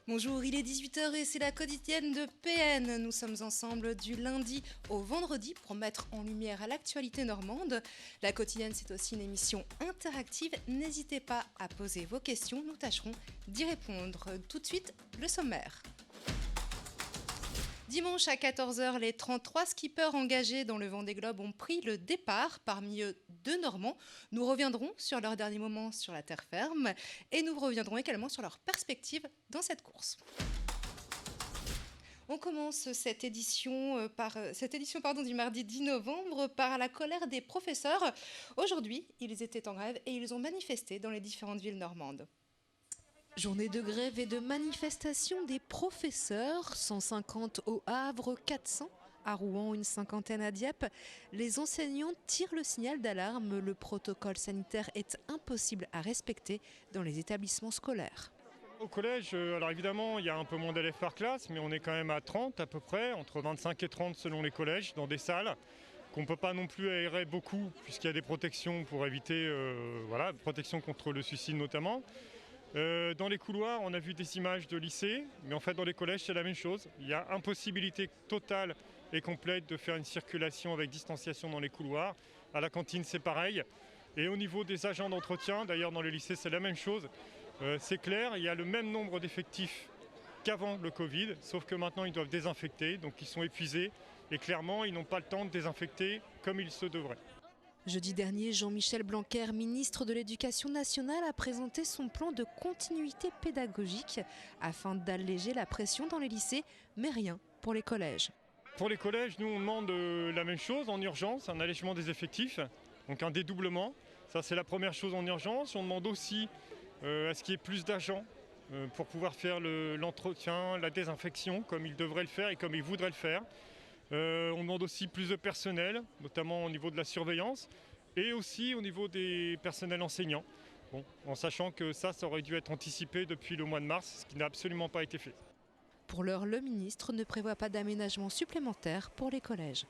Bonjour, il est 18h et c'est la quotidienne de PN. Nous sommes ensemble du lundi au vendredi pour mettre en lumière l'actualité normande. La quotidienne, c'est aussi une émission interactive. N'hésitez pas à poser vos questions, nous tâcherons d'y répondre. Tout de suite, le sommaire. Dimanche à 14h, les 33 skippers engagés dans le Vendée Globe ont pris le départ, parmi eux 2 Normands. Nous reviendrons sur leur dernier moment sur la terre ferme et nous reviendrons également sur leurs perspectives dans cette course. On commence cette édition du mardi 10 novembre par la colère des professeurs. Aujourd'hui, ils étaient en grève et ils ont manifesté dans les différentes villes normandes. Journée de grève et de manifestation des professeurs, 150 au Havre, 400 à Rouen, une cinquantaine à Dieppe. Les enseignants tirent le signal d'alarme. Le protocole sanitaire est impossible à respecter dans les établissements scolaires. Au collège, alors évidemment, il y a un peu moins d'élèves par classe, mais on est quand même à 30 à peu près, entre 25 et 30 selon les collèges, dans des salles qu'on ne peut pas non plus aérer beaucoup, puisqu'il y a des protections pour éviter, protection contre le suicide notamment. Dans les couloirs, on a vu des images de lycée, mais en fait dans les collèges c'est la même chose. Il y a impossibilité totale et complète de faire une circulation avec distanciation dans les couloirs. À la cantine c'est pareil. Et au niveau des agents d'entretien, d'ailleurs dans les lycées c'est la même chose. C'est clair, il y a le même nombre d'effectifs qu'avant le Covid, sauf que maintenant ils doivent désinfecter, donc ils sont épuisés. Et clairement ils n'ont pas le temps de désinfecter comme il se devrait. Jeudi dernier, Jean-Michel Blanquer, ministre de l'Éducation nationale, a présenté son plan de continuité pédagogique afin d'alléger la pression dans les lycées, mais rien pour les collèges. Pour les collèges, nous on demande la même chose en urgence, un allègement des effectifs, donc un dédoublement. Ça c'est la première chose en urgence. On demande aussi à ce qu'il y ait plus d'agents pour pouvoir faire l'entretien, la désinfection comme ils devraient le faire et comme ils voudraient le faire. On demande aussi plus de personnel, notamment au niveau de la surveillance et aussi au niveau des personnels enseignants. Bon, en sachant que ça aurait dû être anticipé depuis le mois de mars, ce qui n'a absolument pas été fait. Pour l'heure, le ministre ne prévoit pas d'aménagement supplémentaire pour les collèges.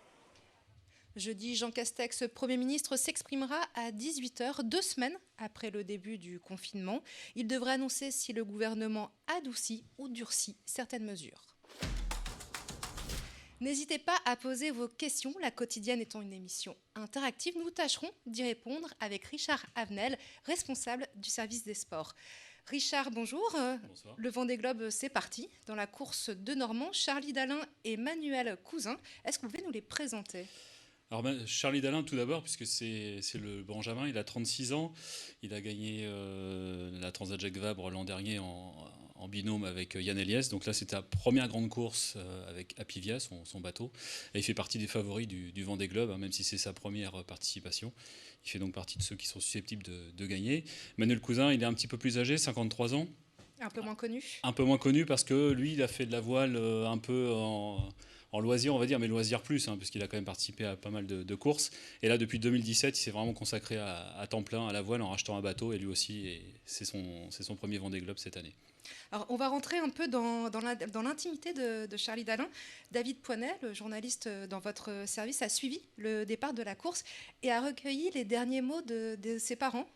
Jeudi, Jean Castex, Premier ministre, s'exprimera à 18h, 2 semaines après le début du confinement. Il devrait annoncer si le gouvernement adoucit ou durcit certaines mesures. N'hésitez pas à poser vos questions, la quotidienne étant une émission interactive. Nous tâcherons d'y répondre avec Richard Avenel, responsable du service des sports. Richard, bonjour. Bonsoir. Le Vendée Globe, c'est parti. Dans la course de Normands, Charlie Dalin et Manuel Cousin. Est-ce que vous pouvez nous les présenter ? Alors Charlie Dalin tout d'abord, puisque c'est le Benjamin, il a 36 ans, il a gagné la Transat Jacques Vabre l'an dernier en binôme avec Yann Eliès, donc là c'était la première grande course avec Apivia, son bateau, et il fait partie des favoris du Vendée Globe, même si c'est sa première participation, il fait donc partie de ceux qui sont susceptibles de gagner. Manuel Cousin, il est un petit peu plus âgé, 53 ans. Un peu moins connu. Un peu moins connu parce que lui, il a fait de la voile un peu en loisir, on va dire, mais loisir plus, puisqu'il a quand même participé à pas mal de courses. Et là, depuis 2017, il s'est vraiment consacré à temps plein à la voile en rachetant un bateau, et lui aussi, et c'est son premier Vendée Globe cette année. Alors, on va rentrer un peu dans l'intimité de Charlie Dalin. David Poinet, le journaliste dans votre service, a suivi le départ de la course et a recueilli les derniers mots de ses parents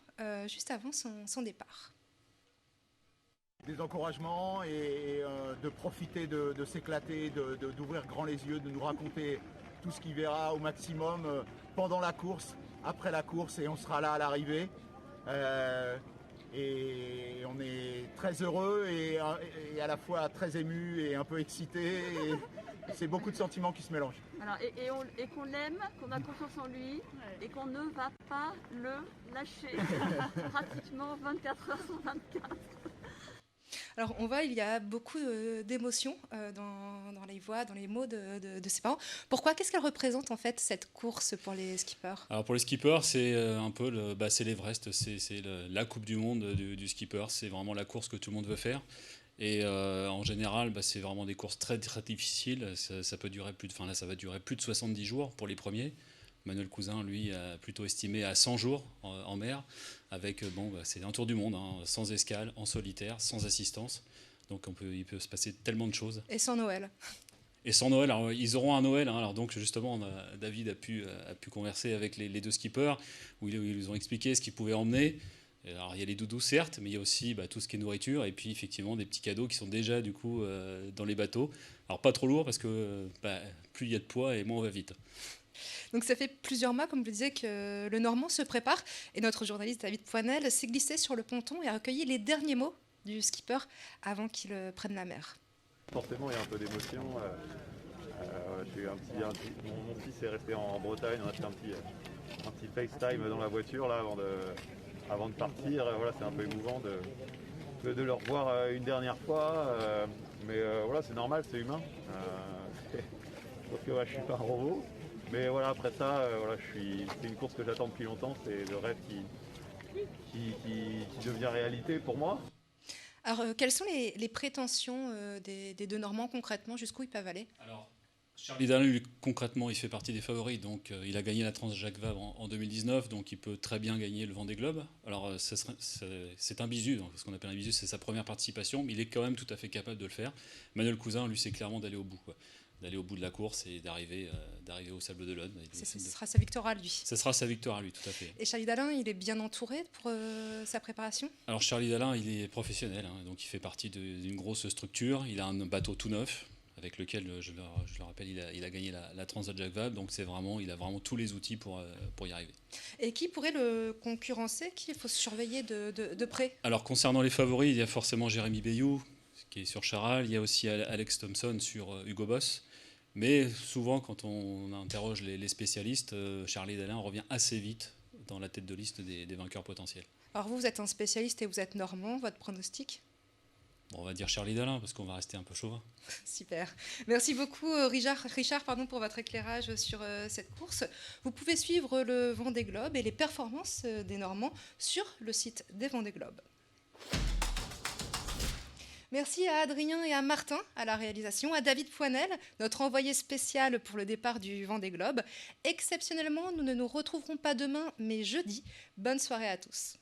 juste avant son départ. Des encouragements et de profiter de s'éclater, d'ouvrir grand les yeux, de nous raconter tout ce qu'il verra au maximum pendant la course, après la course, et on sera là à l'arrivée. Et on est très heureux et à la fois très ému et un peu excité. Et c'est beaucoup de sentiments qui se mélangent. Alors, et qu'on l'aime, qu'on a confiance en lui et qu'on ne va pas le lâcher pratiquement 24 heures sur 24. Alors il y a beaucoup d'émotions dans les voix, dans les mots de ses parents. Pourquoi ? Qu'est-ce qu'elle représente en fait cette course pour les skippers ? Alors pour les skippers, c'est un peu c'est l'Everest, c'est la Coupe du Monde du skipper. C'est vraiment la course que tout le monde veut faire. Et en général, c'est vraiment des courses très, très difficiles. Ça peut durer ça va durer plus de 70 jours pour les premiers. Manuel Cousin, lui, a plutôt estimé à 100 jours en mer, avec, c'est un tour du monde, sans escale, en solitaire, sans assistance. Donc il peut se passer tellement de choses. Et sans Noël. Et sans Noël, alors, ils auront un Noël. Alors donc justement, David a pu converser avec les 2 skippers, où ils ont expliqué ce qu'ils pouvaient emmener. Et alors il y a les doudous certes, mais il y a aussi tout ce qui est nourriture et puis effectivement des petits cadeaux qui sont déjà du coup dans les bateaux. Alors pas trop lourd parce que plus il y a de poids et moins on va vite. Donc ça fait plusieurs mois, comme je le disais, que le Normand se prépare et notre journaliste David Poinel s'est glissé sur le ponton et a recueilli les derniers mots du skipper avant qu'il prenne la mer. Forcément, il y a un peu d'émotion. Mon fils est resté en Bretagne, on a fait un petit FaceTime dans la voiture là, avant de partir. Voilà, c'est un peu émouvant de le revoir une dernière fois. Mais voilà, c'est normal, c'est humain. Je pense que je suis pas un robot. Mais voilà, après ça, c'est une course que j'attends depuis longtemps. C'est le rêve qui devient réalité pour moi. Alors, quelles sont les prétentions des deux Normands concrètement, jusqu'où ils peuvent aller? Alors, Charlie Dalin, lui, concrètement, il fait partie des favoris. Donc, il a gagné la Trans-Jacques Vabre en 2019, donc il peut très bien gagner le Vendée Globe. Alors, c'est un bisu, donc, ce qu'on appelle un bisu, c'est sa première participation, mais il est quand même tout à fait capable de le faire. Manuel Cousin, lui, c'est clairement d'aller au bout, d'aller au bout de la course et d'arriver au Sable d'Olonne. Ce sera sa victoire à lui. Ce sera sa victoire à lui, tout à fait. Et Charlie Dalin, il est bien entouré pour sa préparation? Alors Charlie Dalin, il est professionnel, donc il fait partie d'une grosse structure. Il a un bateau tout neuf, avec lequel, je le rappelle, il a gagné la Transat Jacques Vabre, donc il a vraiment tous les outils pour y arriver. Et qui pourrait le concurrencer? Qui il faut surveiller de près? Alors concernant les favoris, il y a forcément Jérémy Bayou, qui est sur Charal. Il y a aussi Alex Thompson sur Hugo Boss. Mais souvent, quand on interroge les spécialistes, Charlie Dalin revient assez vite dans la tête de liste des vainqueurs potentiels. Alors vous êtes un spécialiste et vous êtes normand, votre pronostic? Bon, on va dire Charlie Dalin, parce qu'on va rester un peu chauvin. Super. Merci beaucoup Richard, pour votre éclairage sur cette course. Vous pouvez suivre le Vendée Globe et les performances des Normands sur le site des Vendée Globe. Merci à Adrien et à Martin à la réalisation, à David Poinel, notre envoyé spécial pour le départ du Vendée Globe. Exceptionnellement, nous ne nous retrouverons pas demain, mais jeudi. Bonne soirée à tous.